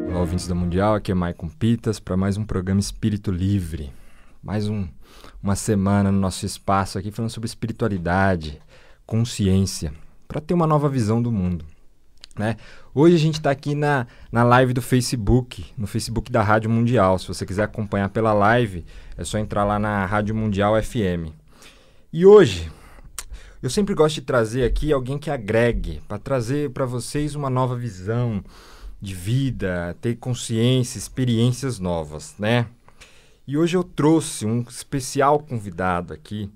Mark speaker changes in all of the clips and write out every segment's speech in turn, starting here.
Speaker 1: Olá, ouvintes da Mundial, aqui é Maicon Pitas para mais um programa Espírito Livre. Mais uma semana no nosso espaço aqui falando sobre espiritualidade, consciência, para ter uma nova visão do mundo, né? Hoje a gente está aqui na live do Facebook, no Facebook da Rádio Mundial. Se você quiser acompanhar pela live, é só entrar lá na Rádio Mundial FM. E hoje, eu sempre gosto de trazer aqui alguém que agregue, para trazer para vocês uma nova visão de vida, ter consciência, experiências novas, né? E hoje eu trouxe um especial convidado aqui,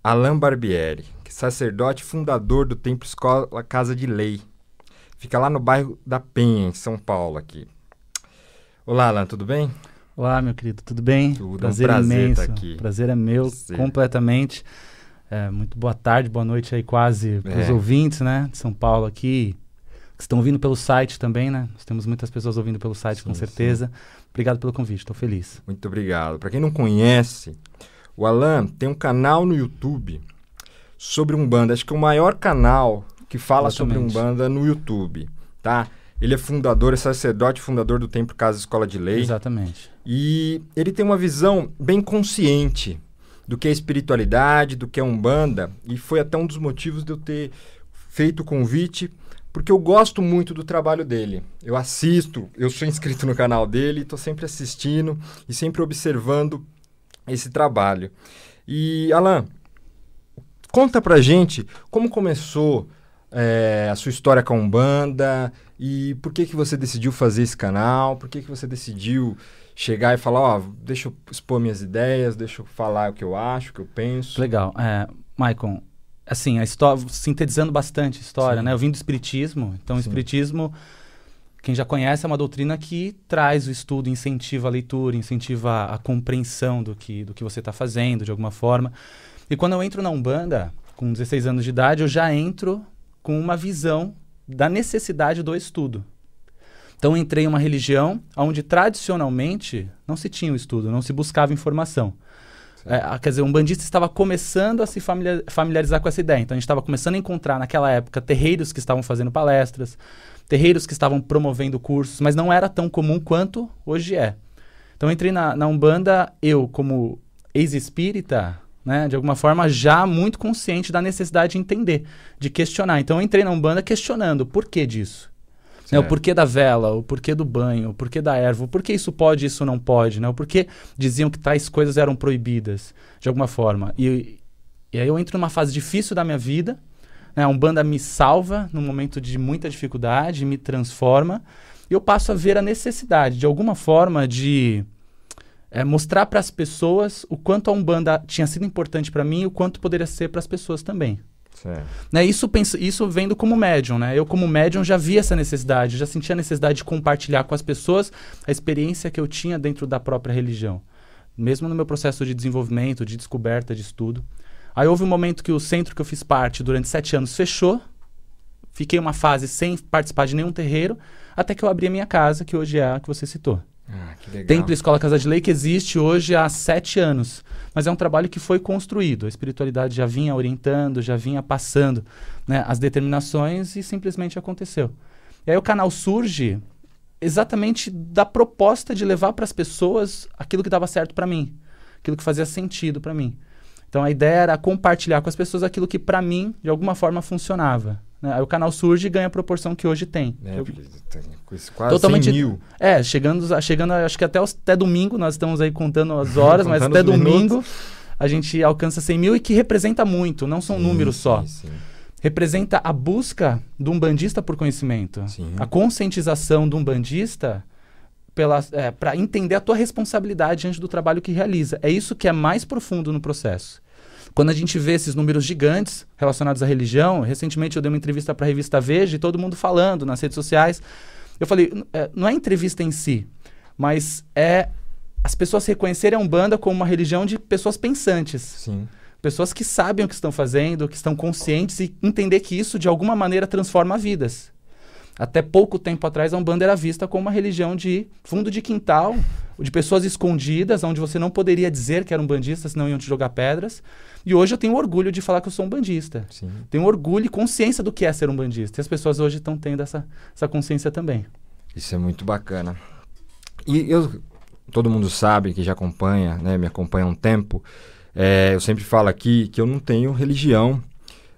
Speaker 1: Alain Barbieri, que é sacerdote fundador do Templo Escola Casa de Lei. Fica lá no bairro da Penha, em São Paulo, aqui. Olá, Alain, tudo bem?
Speaker 2: Olá, meu querido, tudo bem?
Speaker 1: Tudo,
Speaker 2: prazer
Speaker 1: um prazer
Speaker 2: imenso.
Speaker 1: Estar aqui.
Speaker 2: Prazer é meu, completamente. Muito boa tarde, boa noite aí quase para os ouvintes, né, de São Paulo aqui, que estão ouvindo pelo site também, né? Nós temos muitas pessoas ouvindo pelo site, com certeza. Sim. Obrigado pelo convite, estou feliz.
Speaker 1: Muito obrigado. Para quem não conhece, o Alain tem um canal no YouTube sobre Umbanda. Acho que é o maior canal que fala sobre Umbanda no YouTube, tá? Ele é fundador, é sacerdote, fundador do Templo Casa Escola de Lei.
Speaker 2: Exatamente.
Speaker 1: E ele tem uma visão bem consciente do que é espiritualidade, do que é Umbanda. E foi até um dos motivos de eu ter feito o convite, porque eu gosto muito do trabalho dele. Eu assisto, eu sou inscrito no canal dele, estou sempre assistindo e sempre observando esse trabalho. E, Alain, conta pra gente como começou a sua história com a Umbanda e por que você decidiu fazer esse canal, por que você decidiu chegar e falar, deixa eu expor minhas ideias, deixa eu falar o que eu acho, o que eu penso.
Speaker 2: Legal. Maicon, assim, a história, sintetizando bastante a história, né? Eu vim do Espiritismo, então o Espiritismo, quem já conhece, é uma doutrina que traz o estudo, incentiva a leitura, incentiva a compreensão do que você está fazendo, de alguma forma. E quando eu entro na Umbanda, com 16 anos de idade, eu já entro com uma visão da necessidade do estudo. Então, eu entrei em uma religião onde, tradicionalmente, não se tinha o estudo, não se buscava informação. Quer dizer, o umbandista estava começando a se familiarizar com essa ideia. Então, a gente estava começando a encontrar, naquela época, terreiros que estavam fazendo palestras, terreiros que estavam promovendo cursos, mas não era tão comum quanto hoje é. Então, eu entrei na Umbanda, eu, como ex-espírita, né, de alguma forma, já muito consciente da necessidade de entender, de questionar. Então, eu entrei na Umbanda questionando o porquê disso. Né, o porquê da vela, o porquê do banho, o porquê da erva, o porquê isso pode e isso não pode, né, o porquê diziam que tais coisas eram proibidas, de alguma forma. E aí eu entro numa fase difícil da minha vida, né, a Umbanda me salva num momento de muita dificuldade, me transforma, e eu passo a ver a necessidade, de alguma forma, de mostrar para as pessoas o quanto a Umbanda tinha sido importante para mim e o quanto poderia ser para as pessoas também. Né, isso vendo como médium, né? Eu como médium já vi essa necessidade, já sentia a necessidade de compartilhar com as pessoas a experiência que eu tinha dentro da própria religião, mesmo no meu processo de desenvolvimento, de descoberta, de estudo. Aí houve um momento que o centro que eu fiz parte durante 7 anos fechou, fiquei uma fase sem participar de nenhum terreiro, até que eu abri a minha casa, que hoje é a que você citou.
Speaker 1: Que legal.
Speaker 2: Templo Escola Casa de Lei, que existe hoje há 7 anos. Mas é um trabalho que foi construído. A espiritualidade já vinha orientando, já vinha passando, né, as determinações e simplesmente aconteceu. E aí o canal surge exatamente da proposta de levar para as pessoas aquilo que dava certo para mim, aquilo que fazia sentido para mim. Então a ideia era compartilhar com as pessoas aquilo que para mim, de alguma forma, funcionava. Né? Aí o canal surge e ganha a proporção que hoje tem.
Speaker 1: Quase totalmente 100 mil.
Speaker 2: Chegando acho que até domingo, nós estamos aí contando as horas, mas até domingo a gente alcança 100 mil e que representa muito, não são números só. Sim. Representa a busca do umbandista por conhecimento. Sim. A conscientização do umbandista para entender a tua responsabilidade diante do trabalho que realiza. É isso que é mais profundo no processo. Quando a gente vê esses números gigantes relacionados à religião, recentemente eu dei uma entrevista para a revista Veja e todo mundo falando nas redes sociais. Eu falei, não é entrevista em si, mas é as pessoas reconhecerem a Umbanda como uma religião de pessoas pensantes. Sim. Pessoas que sabem o que estão fazendo, que estão conscientes e entender que isso de alguma maneira transforma vidas. Até pouco tempo atrás a Umbanda era vista como uma religião de fundo de quintal, de pessoas escondidas, onde você não poderia dizer que era um bandista, senão iam te jogar pedras. E hoje eu tenho orgulho de falar que eu sou um bandista.
Speaker 1: Sim.
Speaker 2: Tenho orgulho e consciência do que é ser um bandista. E as pessoas hoje estão tendo essa consciência também.
Speaker 1: Isso é muito bacana. E todo mundo sabe que já acompanha, né, me acompanha há um tempo. Eu sempre falo aqui que eu não tenho religião,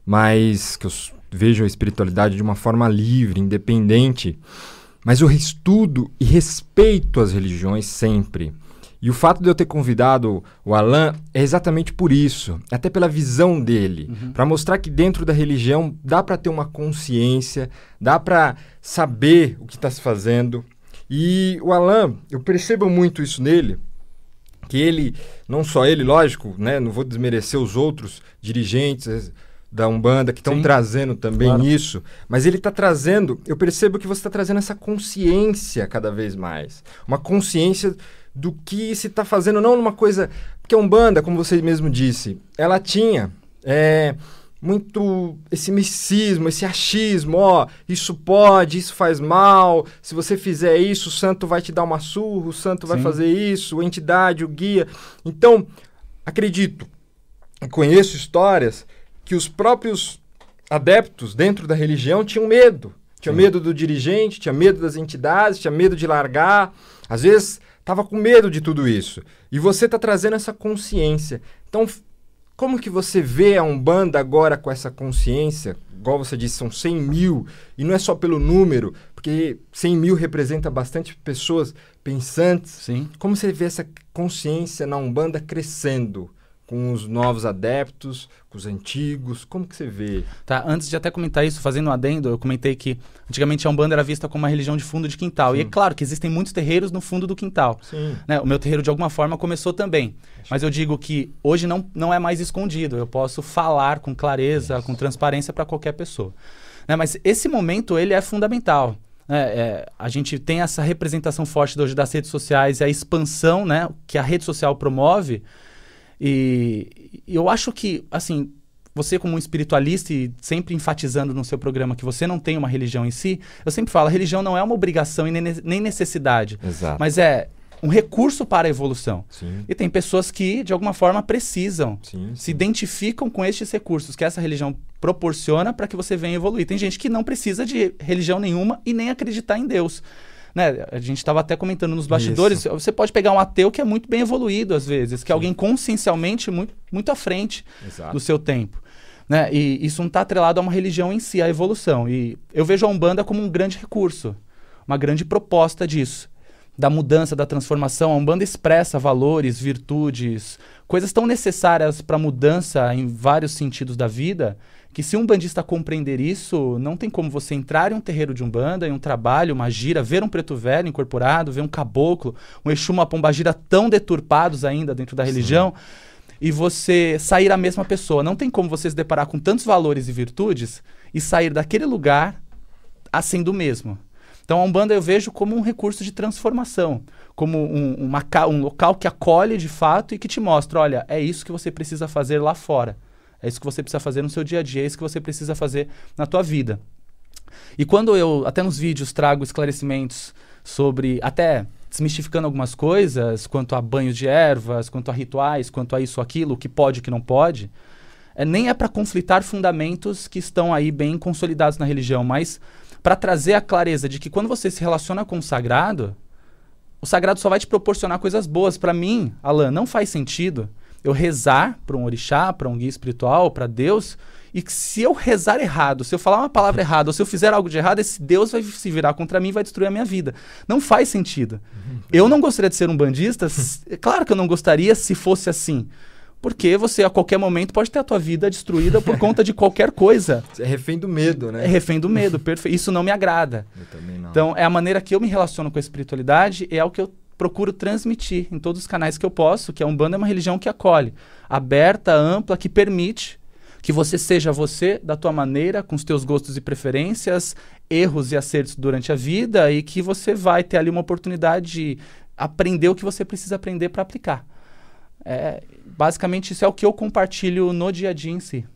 Speaker 1: mas que eu vejo a espiritualidade de uma forma livre, independente. Mas eu estudo e respeito as religiões sempre. E o fato de eu ter convidado o Alan é exatamente por isso, até pela visão dele, para mostrar que dentro da religião dá para ter uma consciência, dá para saber o que está se fazendo. E o Alan, eu percebo muito isso nele, que ele, não só ele, lógico, né, não vou desmerecer os outros dirigentes da Umbanda que estão trazendo também isso, mas ele está trazendo, eu percebo que você está trazendo essa consciência cada vez mais, uma consciência do que se está fazendo, não numa coisa... Porque a Umbanda, como você mesmo disse, ela tinha muito esse misticismo, esse achismo, isso pode, isso faz mal, se você fizer isso, o santo vai te dar uma surra, o santo vai fazer isso, a entidade, o guia. Então, acredito, e conheço histórias que os próprios adeptos dentro da religião tinham medo. Tinham medo do dirigente, tinha medo das entidades, tinha medo de largar. Às vezes... estava com medo de tudo isso. E você está trazendo essa consciência. Então, como que você vê a Umbanda agora com essa consciência? Igual você disse, são 100 mil. E não é só pelo número, porque 100 mil representa bastante pessoas pensantes.
Speaker 2: Sim.
Speaker 1: Como você vê essa consciência na Umbanda crescendo? Com os novos adeptos, com os antigos, como que você vê?
Speaker 2: Tá, antes de até comentar isso, fazendo um adendo, eu comentei que antigamente a Umbanda era vista como uma religião de fundo de quintal. E é claro que existem muitos terreiros no fundo do quintal. Né? O meu terreiro, de alguma forma, começou também. Mas eu digo que hoje não é mais escondido. Eu posso falar com clareza, com transparência para qualquer pessoa. Né? Mas esse momento, ele é fundamental. A gente tem essa representação forte hoje das redes sociais e a expansão, né, que a rede social promove. E eu acho que, assim, você como um espiritualista e sempre enfatizando no seu programa que você não tem uma religião em si, eu sempre falo, a religião não é uma obrigação e nem necessidade.
Speaker 1: Exato.
Speaker 2: Mas é um recurso para a evolução.
Speaker 1: Sim.
Speaker 2: E tem pessoas que, de alguma forma, precisam,
Speaker 1: sim.
Speaker 2: se identificam com estes recursos que essa religião proporciona para que você venha evoluir. Tem gente que não precisa de religião nenhuma e nem acreditar em Deus. Né? A gente estava até comentando nos bastidores, você pode pegar um ateu que é muito bem evoluído às vezes, que é alguém consciencialmente muito à frente do seu tempo. Né? E isso não está atrelado a uma religião em si, a evolução. E eu vejo a Umbanda como um grande recurso, uma grande proposta disso, da mudança, da transformação. A Umbanda expressa valores, virtudes, coisas tão necessárias para a mudança em vários sentidos da vida, que se um bandista compreender isso, não tem como você entrar em um terreiro de Umbanda, em um trabalho, uma gira, ver um preto velho incorporado, ver um caboclo, um Exu, uma pombagira tão deturpados ainda dentro da religião, e você sair a mesma pessoa. Não tem como você se deparar com tantos valores e virtudes e sair daquele lugar sendo o mesmo. Então a Umbanda eu vejo como um recurso de transformação, como um local que acolhe de fato e que te mostra, olha, é isso que você precisa fazer lá fora. É isso que você precisa fazer no seu dia a dia, é isso que você precisa fazer na tua vida. E quando eu, até nos vídeos, trago esclarecimentos sobre, até desmistificando algumas coisas, quanto a banhos de ervas, quanto a rituais, quanto a isso, aquilo, o que pode e o que não pode, nem é para conflitar fundamentos que estão aí bem consolidados na religião, mas para trazer a clareza de que quando você se relaciona com o sagrado só vai te proporcionar coisas boas. Para mim, Alan, não faz sentido eu rezar para um orixá, para um guia espiritual, para Deus, e que se eu rezar errado, se eu falar uma palavra errada, ou se eu fizer algo de errado, esse Deus vai se virar contra mim e vai destruir a minha vida. Não faz sentido. Eu não gostaria de ser um bandista, claro que eu não gostaria se fosse assim, porque você a qualquer momento pode ter a tua vida destruída por conta de qualquer coisa.
Speaker 1: Você é refém do medo, né?
Speaker 2: É refém do medo, perfeito. Isso não me agrada.
Speaker 1: Eu também não.
Speaker 2: Então, é a maneira que eu me relaciono com a espiritualidade, é o que eu procuro transmitir em todos os canais que eu posso, que a Umbanda é uma religião que acolhe, aberta, ampla, que permite que você seja você, da tua maneira, com os teus gostos e preferências, erros e acertos durante a vida, e que você vai ter ali uma oportunidade de aprender o que você precisa aprender para aplicar. Basicamente, isso é o que eu compartilho no dia a dia em si.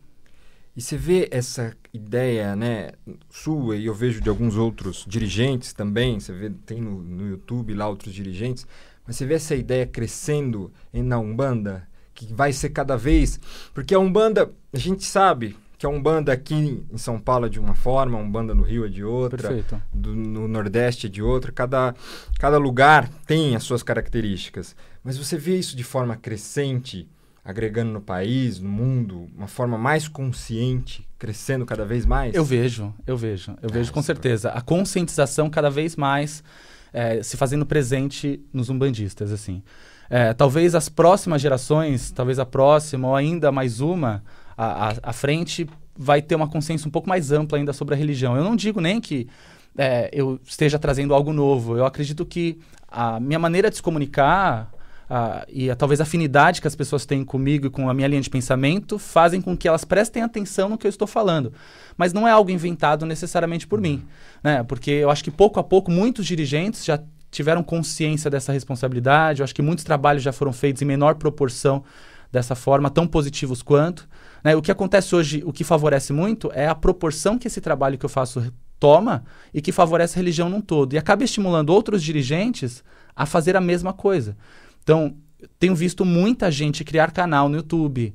Speaker 1: E você vê essa ideia, né, sua, e eu vejo de alguns outros dirigentes também, você vê, tem no YouTube lá outros dirigentes, mas você vê essa ideia crescendo na Umbanda, que vai ser cada vez... Porque a Umbanda, a gente sabe que a Umbanda aqui em São Paulo é de uma forma, a Umbanda no Rio é de outra,
Speaker 2: Perfeito.
Speaker 1: No Nordeste é de outra, cada lugar tem as suas características. Mas você vê isso de forma crescente, agregando no país, no mundo, uma forma mais consciente, crescendo cada vez mais?
Speaker 2: Eu vejo com certeza. A conscientização cada vez mais se fazendo presente nos umbandistas, assim. Talvez as próximas gerações, talvez a próxima ou ainda mais uma, à frente, vai ter uma consciência um pouco mais ampla ainda sobre a religião. Eu não digo nem que eu esteja trazendo algo novo. Eu acredito que a minha maneira de se comunicar e talvez a afinidade que as pessoas têm comigo e com a minha linha de pensamento fazem com que elas prestem atenção no que eu estou falando. Mas não é algo inventado necessariamente por mim, né? Porque eu acho que pouco a pouco muitos dirigentes já tiveram consciência dessa responsabilidade. Eu acho que muitos trabalhos já foram feitos em menor proporção dessa forma, tão positivos quanto, né? O que acontece hoje, o que favorece muito é a proporção que esse trabalho que eu faço toma e que favorece a religião num todo. E acaba estimulando outros dirigentes a fazer a mesma coisa. Então, tenho visto muita gente criar canal no YouTube,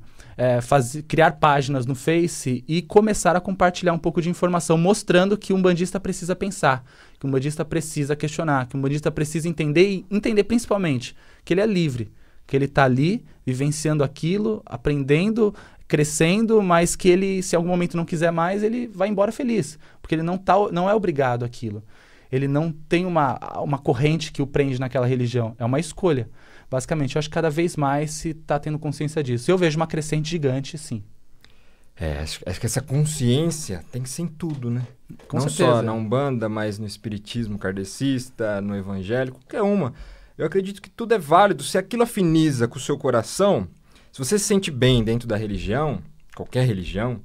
Speaker 2: criar páginas no Face e começar a compartilhar um pouco de informação, mostrando que um umbandista precisa pensar, que um umbandista precisa questionar, que um umbandista precisa entender e entender principalmente que ele é livre, que ele está ali vivenciando aquilo, aprendendo, crescendo, mas que ele, se em algum momento não quiser mais, ele vai embora feliz, porque ele não é obrigado àquilo. Ele não tem uma corrente que o prende naquela religião, é uma escolha. Basicamente, eu acho que cada vez mais se está tendo consciência disso. Eu vejo uma crescente gigante, sim.
Speaker 1: Acho que essa consciência tem que ser em tudo, né?
Speaker 2: Com
Speaker 1: não
Speaker 2: certeza.
Speaker 1: Só na Umbanda, mas no espiritismo kardecista, no evangélico, qualquer uma. Eu acredito que tudo é válido. Se aquilo afiniza com o seu coração, se você se sente bem dentro da religião, qualquer religião,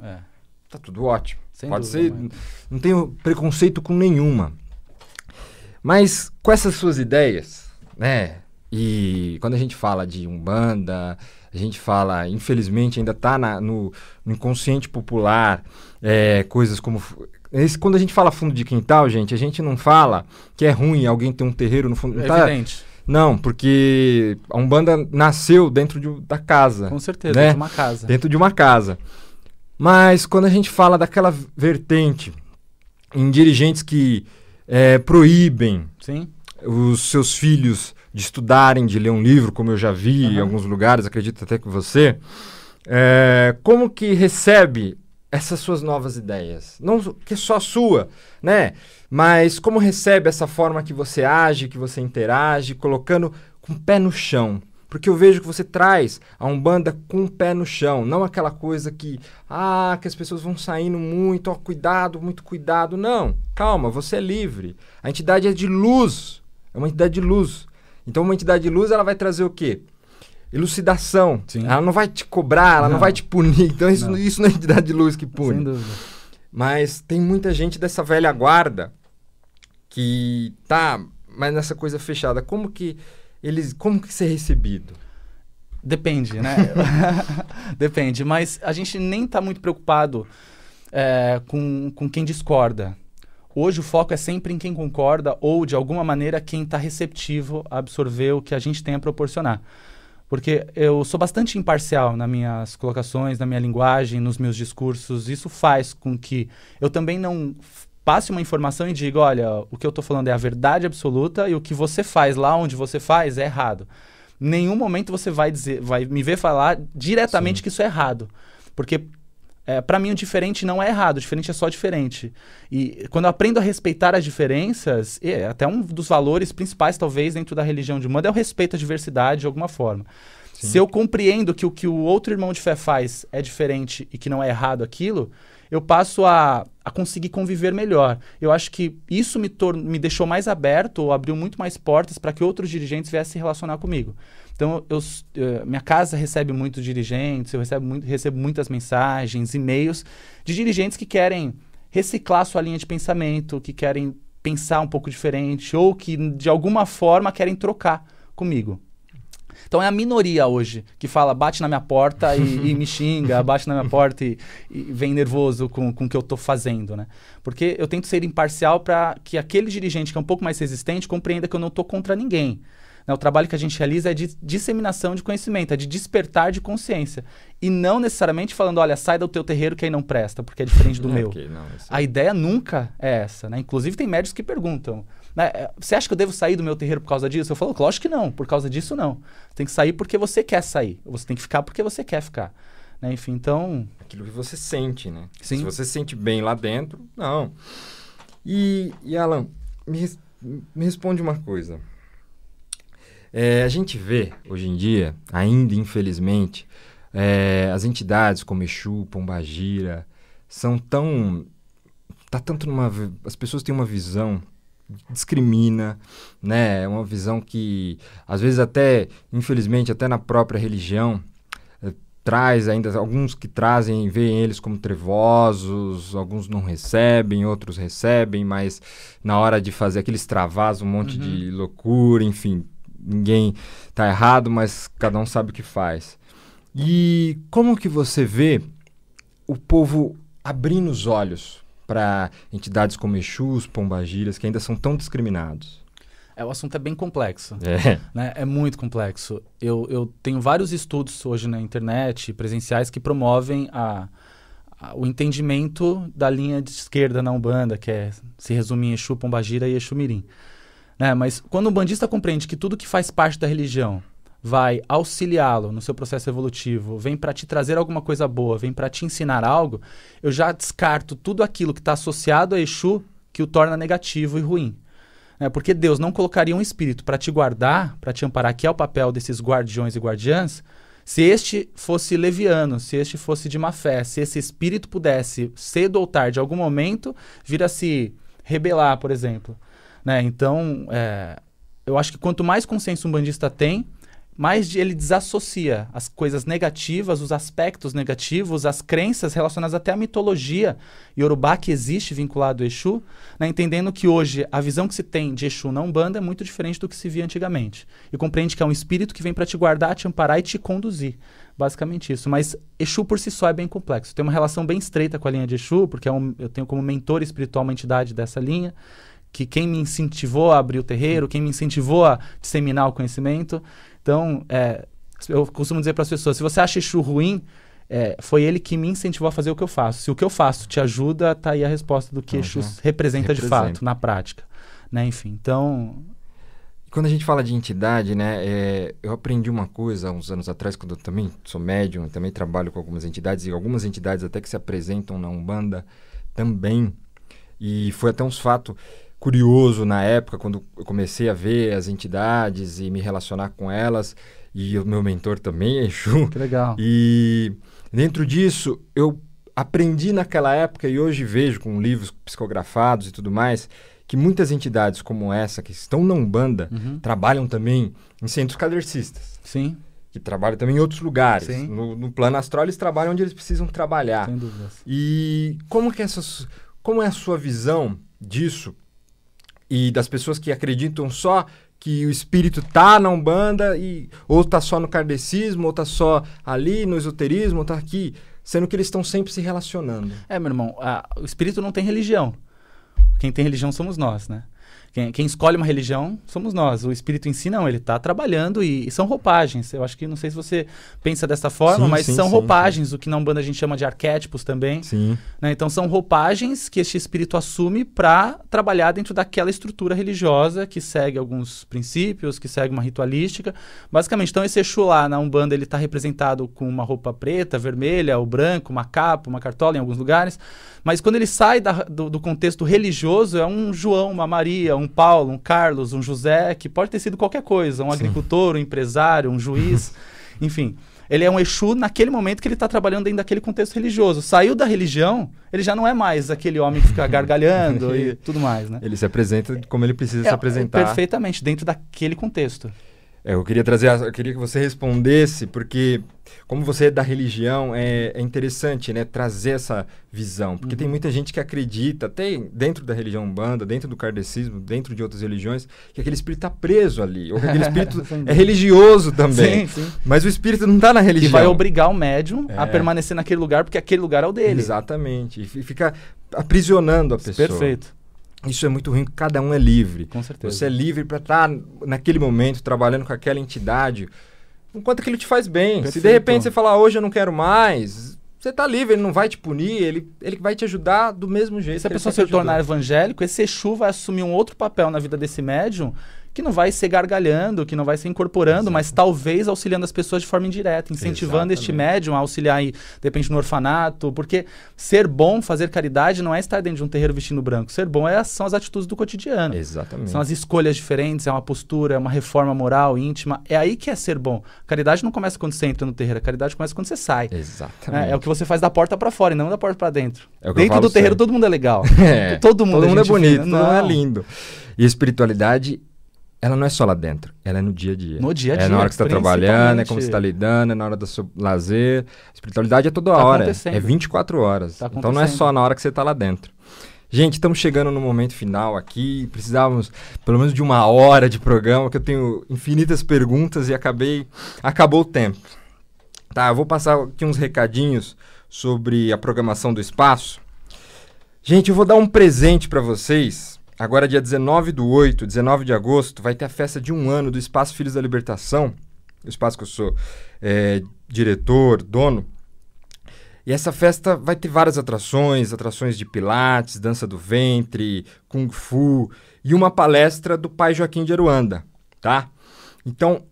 Speaker 1: tá tudo ótimo.
Speaker 2: Sem
Speaker 1: Pode
Speaker 2: dúvida,
Speaker 1: ser,
Speaker 2: mãe.
Speaker 1: não tenho preconceito com nenhuma. Mas com essas suas ideias, né? E quando a gente fala de Umbanda, a gente fala, infelizmente, ainda está no inconsciente popular, coisas como... Quando a gente fala fundo de quintal, gente, a gente não fala que é ruim alguém ter um terreiro no fundo...
Speaker 2: É evidente.
Speaker 1: Não, porque a Umbanda nasceu dentro da casa.
Speaker 2: Com certeza,
Speaker 1: né?
Speaker 2: de uma casa.
Speaker 1: Dentro de uma casa. Mas quando a gente fala daquela vertente em dirigentes que proíbem
Speaker 2: Sim.
Speaker 1: os seus filhos de estudarem, de ler um livro, como eu já vi em alguns lugares, acredito até que você, como que recebe essas suas novas ideias? Não que é só sua, né? Mas como recebe essa forma que você age, que você interage, colocando com o pé no chão? Porque eu vejo que você traz a Umbanda com o pé no chão, não aquela coisa que as pessoas vão saindo muito, cuidado, muito cuidado. Não, calma, você é livre. A entidade é de luz, é uma entidade de luz. Então uma entidade de luz, ela vai trazer o quê? Elucidação.
Speaker 2: Sim.
Speaker 1: Ela não vai te cobrar, ela não vai te punir. Então isso não é entidade de luz que pune.
Speaker 2: Sem dúvida.
Speaker 1: Mas tem muita gente dessa velha guarda que tá mais nessa coisa fechada. Como que ser recebido?
Speaker 2: Depende, né? Depende, mas a gente nem está muito preocupado com quem discorda. Hoje o foco é sempre em quem concorda ou, de alguma maneira, quem está receptivo a absorver o que a gente tem a proporcionar. Porque eu sou bastante imparcial nas minhas colocações, na minha linguagem, nos meus discursos. Isso faz com que eu também não passe uma informação e diga, olha, o que eu estou falando é a verdade absoluta e o que você faz lá onde você faz é errado. Em nenhum momento você vai me ver falar diretamente que isso é errado. Porque para mim o diferente não é errado, o diferente é só diferente. E quando eu aprendo a respeitar as diferenças, até um dos valores principais talvez dentro da religião de Umbanda é o respeito à diversidade de alguma forma. Sim. Se eu compreendo que o que o outro irmão de fé faz é diferente e que não é errado aquilo, eu passo a conseguir conviver melhor. Eu acho que isso me deixou mais aberto ou abriu muito mais portas para que outros dirigentes viessem se relacionar comigo. Então, minha casa recebe muitos dirigentes, eu recebo muitas mensagens, e-mails de dirigentes que querem reciclar sua linha de pensamento, que querem pensar um pouco diferente ou que, de alguma forma, querem trocar comigo. Então é a minoria hoje que fala, bate na minha porta e me xinga, bate na minha porta e vem nervoso com o que eu estou fazendo, né? Porque eu tento ser imparcial para que aquele dirigente que é um pouco mais resistente compreenda que eu não estou contra ninguém. Né? O trabalho que a gente realiza é de disseminação de conhecimento, é de despertar de consciência. E não necessariamente falando, olha, sai do teu terreiro que aí não presta, porque é diferente do meu.
Speaker 1: Okay, não,
Speaker 2: a ideia nunca é essa. Né? Inclusive tem médicos que perguntam, né, você acha que eu devo sair do meu terreiro por causa disso? Eu falo, lógico que não, por causa disso não. Você tem que sair porque você quer sair, ou você tem que ficar porque você quer ficar. Né? Enfim, então...
Speaker 1: Aquilo que você sente, né?
Speaker 2: Sim.
Speaker 1: Se você se sente bem lá dentro, não. E Alan, me responde uma coisa. A gente vê, hoje em dia, ainda infelizmente, as entidades como Exu, Pombagira, são tão... as pessoas têm uma visão, discrimina, né? É uma visão que, às vezes até, infelizmente, até na própria religião, traz ainda, alguns que trazem, veem eles como trevosos, alguns não recebem, outros recebem, mas na hora de fazer aquele extravasa, um monte de loucura, enfim, ninguém tá errado, mas cada um sabe o que faz. E como que você vê o povo abrindo os olhos para entidades como Exus, Pombagiras, que ainda são tão discriminados?
Speaker 2: O assunto é bem complexo. Né? É muito complexo. Eu tenho vários estudos hoje na internet, presenciais, que promovem o entendimento da linha de esquerda na Umbanda, que se resume em Exu, Pombagira e Exu Mirim. Né? Mas quando o umbandista compreende que tudo que faz parte da religião vai auxiliá-lo no seu processo evolutivo, vem para te trazer alguma coisa boa, vem para te ensinar algo, eu já descarto tudo aquilo que está associado a Exu que o torna negativo e ruim. Porque Deus não colocaria um espírito para te guardar, para te amparar, que é o papel desses guardiões e guardiãs, se este fosse leviano, se este fosse de má fé, se esse espírito pudesse, cedo ou tarde, em algum momento, vir a se rebelar, por exemplo. Né? Então, eu acho que quanto mais consciência um umbandista tem, mais ele desassocia as coisas negativas, os aspectos negativos, as crenças relacionadas até à mitologia Yorubá que existe vinculado ao Exu, né, entendendo que hoje a visão que se tem de Exu na Umbanda é muito diferente do que se via antigamente. E compreende que é um espírito que vem para te guardar, te amparar e te conduzir. Basicamente isso. Mas Exu por si só é bem complexo. Tem uma relação bem estreita com a linha de Exu, porque eu tenho como mentor espiritual uma entidade dessa linha, que quem me incentivou a abrir o terreiro, quem me incentivou a disseminar o conhecimento. Então, eu costumo dizer para as pessoas, se você acha Exu ruim, foi ele que me incentivou a fazer o que eu faço. Se o que eu faço te ajuda, tá aí a resposta do que Exu representa de fato, na prática. Né? Enfim, então...
Speaker 1: Quando a gente fala de entidade, né, eu aprendi uma coisa há uns anos atrás, quando eu também sou médium, também trabalho com algumas entidades, e algumas entidades até que se apresentam na Umbanda também. E foi até um fato curioso na época, quando eu comecei a ver as entidades e me relacionar com elas, e o meu mentor também é Exu.
Speaker 2: Que legal.
Speaker 1: E dentro disso, eu aprendi naquela época, e hoje vejo com livros psicografados e tudo mais, que muitas entidades como essa, que estão na Umbanda, trabalham também em centros kardecistas.
Speaker 2: Sim.
Speaker 1: Que trabalham também em outros lugares.
Speaker 2: Sim.
Speaker 1: No plano astral, eles trabalham onde eles precisam trabalhar.
Speaker 2: Sem dúvidas.
Speaker 1: E como é a sua visão disso? E das pessoas que acreditam só que o espírito tá na Umbanda, ou tá só no kardecismo, ou tá só ali no esoterismo, ou tá aqui, sendo que eles estão sempre se relacionando.
Speaker 2: Meu irmão, o espírito não tem religião. Quem tem religião somos nós, né? Quem escolhe uma religião somos nós. O espírito em si não, ele está trabalhando e são roupagens. Eu acho que, não sei se você pensa dessa forma, mas são roupagens, o que na Umbanda a gente chama de arquétipos também.
Speaker 1: Sim.
Speaker 2: Né? Então são roupagens que este espírito assume para trabalhar dentro daquela estrutura religiosa que segue alguns princípios, que segue uma ritualística. Basicamente, então esse Exu lá na Umbanda, ele está representado com uma roupa preta, vermelha, ou branco, uma capa, uma cartola em alguns lugares. Mas quando ele sai do contexto religioso, é um João, uma Maria, um Paulo, um Carlos, um José, que pode ter sido qualquer coisa, um agricultor, um empresário, um juiz, enfim. Ele é um Exu naquele momento que ele está trabalhando dentro daquele contexto religioso. Saiu da religião, ele já não é mais aquele homem que fica gargalhando e tudo mais, né?
Speaker 1: Ele se apresenta como ele precisa se apresentar.
Speaker 2: Perfeitamente, dentro daquele contexto.
Speaker 1: Eu queria queria que você respondesse, porque como você é da religião, é interessante, né, trazer essa visão. Porque tem muita gente que acredita, até dentro da religião Umbanda, dentro do kardecismo, dentro de outras religiões, que aquele espírito está preso ali. Ou que aquele espírito é religioso também.
Speaker 2: Sim.
Speaker 1: Mas o espírito não está na religião.
Speaker 2: E vai obrigar o médium a permanecer naquele lugar, porque aquele lugar é o dele.
Speaker 1: Exatamente. E fica aprisionando a pessoa.
Speaker 2: Perfeito.
Speaker 1: Isso é muito ruim, porque cada um é livre.
Speaker 2: Com certeza.
Speaker 1: Você é livre para estar naquele momento trabalhando com aquela entidade, enquanto aquilo te faz bem.
Speaker 2: Perfeito.
Speaker 1: Se de repente você falar, hoje eu não quero mais, você tá livre, ele não vai te punir, ele vai te ajudar do mesmo jeito.
Speaker 2: Se a pessoa se tornar evangélico, esse Exu vai assumir um outro papel na vida desse médium, que não vai ser gargalhando, que não vai ser incorporando, mas talvez auxiliando as pessoas de forma indireta, incentivando este médium a auxiliar aí, de repente, no orfanato, porque ser bom, fazer caridade, não é estar dentro de um terreiro vestindo branco. Ser bom são as atitudes do cotidiano.
Speaker 1: Exatamente.
Speaker 2: São as escolhas diferentes, é uma postura, é uma reforma moral, íntima. É aí que é ser bom. Caridade não começa quando você entra no terreiro, a caridade começa quando você sai.
Speaker 1: Exatamente.
Speaker 2: É o que você faz da porta para fora e não da porta para dentro. Dentro do
Speaker 1: sempre.
Speaker 2: terreiro todo mundo é legal. Todo mundo
Speaker 1: é bonito,
Speaker 2: fina.
Speaker 1: todo mundo é lindo. E a espiritualidade, ela não é só lá dentro, ela é no dia a dia.
Speaker 2: No dia a dia.
Speaker 1: É na hora que você está trabalhando, é como você está lidando, é na hora do seu lazer. A espiritualidade é toda hora, é 24 horas. Então não é só na hora que você está lá dentro. Gente, estamos chegando no momento final aqui, precisávamos pelo menos de 1 hora de programa, que eu tenho infinitas perguntas e acabou o tempo. Tá, eu vou passar aqui uns recadinhos sobre a programação do espaço. Gente, eu vou dar um presente para vocês. Agora, dia 19/8, 19 de agosto, vai ter a festa de 1 ano do Espaço Filhos da Libertação, o espaço que eu sou diretor, dono. E essa festa vai ter várias atrações de pilates, dança do ventre, kung fu e uma palestra do Pai Joaquim de Aruanda, tá? Então,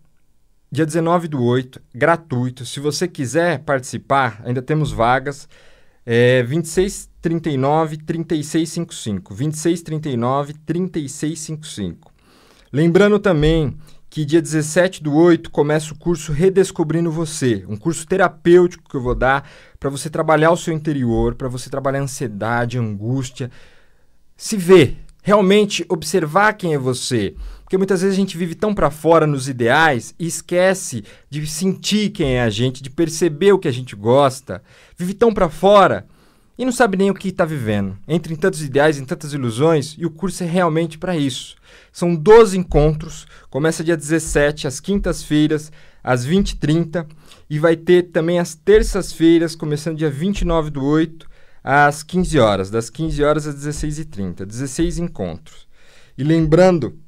Speaker 1: dia 19/8, gratuito. Se você quiser participar, ainda temos vagas. 2639-3655. 2639-3655. Lembrando também que dia 17/8 começa o curso Redescobrindo Você, um curso terapêutico que eu vou dar para você trabalhar o seu interior, para você trabalhar a ansiedade, a angústia, se ver, realmente observar quem é você. Porque muitas vezes a gente vive tão para fora nos ideais e esquece de sentir quem é a gente, de perceber o que a gente gosta. Vive tão para fora e não sabe nem o que está vivendo. Entra em tantos ideais, em tantas ilusões, e o curso é realmente para isso. São 12 encontros, começa dia 17, às quintas-feiras, às 20h30, e vai ter também às terças-feiras, começando dia 29/8, às 15 horas, das 15 horas às 16h30, 16 encontros. E lembrando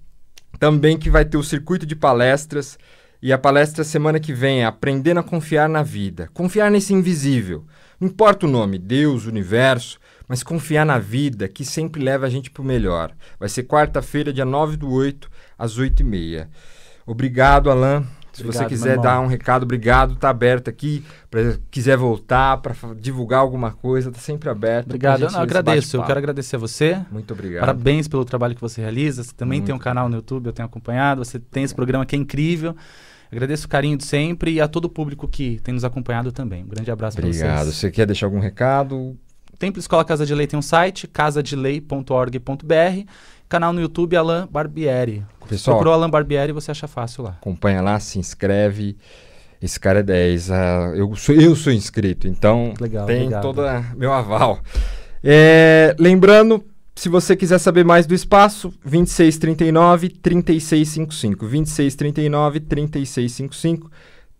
Speaker 1: também que vai ter o circuito de palestras, e a palestra semana que vem é Aprendendo a Confiar na Vida. Confiar nesse invisível. Não importa o nome, Deus, universo, mas confiar na vida, que sempre leva a gente para o melhor. Vai ser quarta-feira, dia 9/8, às 8h30. Obrigado, Alan. Se você quiser dar um recado, obrigado. Está aberto aqui. Quiser voltar para divulgar alguma coisa, está sempre aberto.
Speaker 2: Obrigado. Eu agradeço. Eu quero agradecer a você.
Speaker 1: Muito obrigado.
Speaker 2: Parabéns pelo trabalho que você realiza. Você também tem um canal no YouTube, eu tenho acompanhado. Você tem esse programa que é incrível. Agradeço o carinho de sempre e a todo o público que tem nos acompanhado também. Um grande abraço para vocês.
Speaker 1: Obrigado. Você quer deixar algum recado?
Speaker 2: Templo Escola Casa de Lei tem um site, casadelei.org.br. Canal no YouTube, Alan Barbieri.
Speaker 1: Pessoal,
Speaker 2: procurou Alan Barbieri, você acha fácil lá.
Speaker 1: Acompanha lá, se inscreve. Esse cara é 10. Eu sou inscrito, então tem todo meu aval. Lembrando, se você quiser saber mais do espaço, 2639-3655. 2639-3655.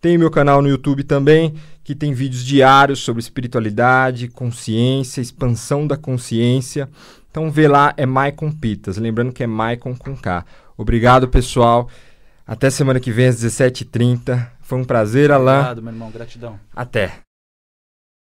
Speaker 1: Tem meu canal no YouTube também, que tem vídeos diários sobre espiritualidade, consciência, expansão da consciência. Então vê lá, é Maicon Pitas. Lembrando que é Maicon com K. Obrigado, pessoal. Até semana que vem às 17h30. Foi um prazer, Alan.
Speaker 2: Obrigado, meu irmão. Gratidão.
Speaker 1: Até.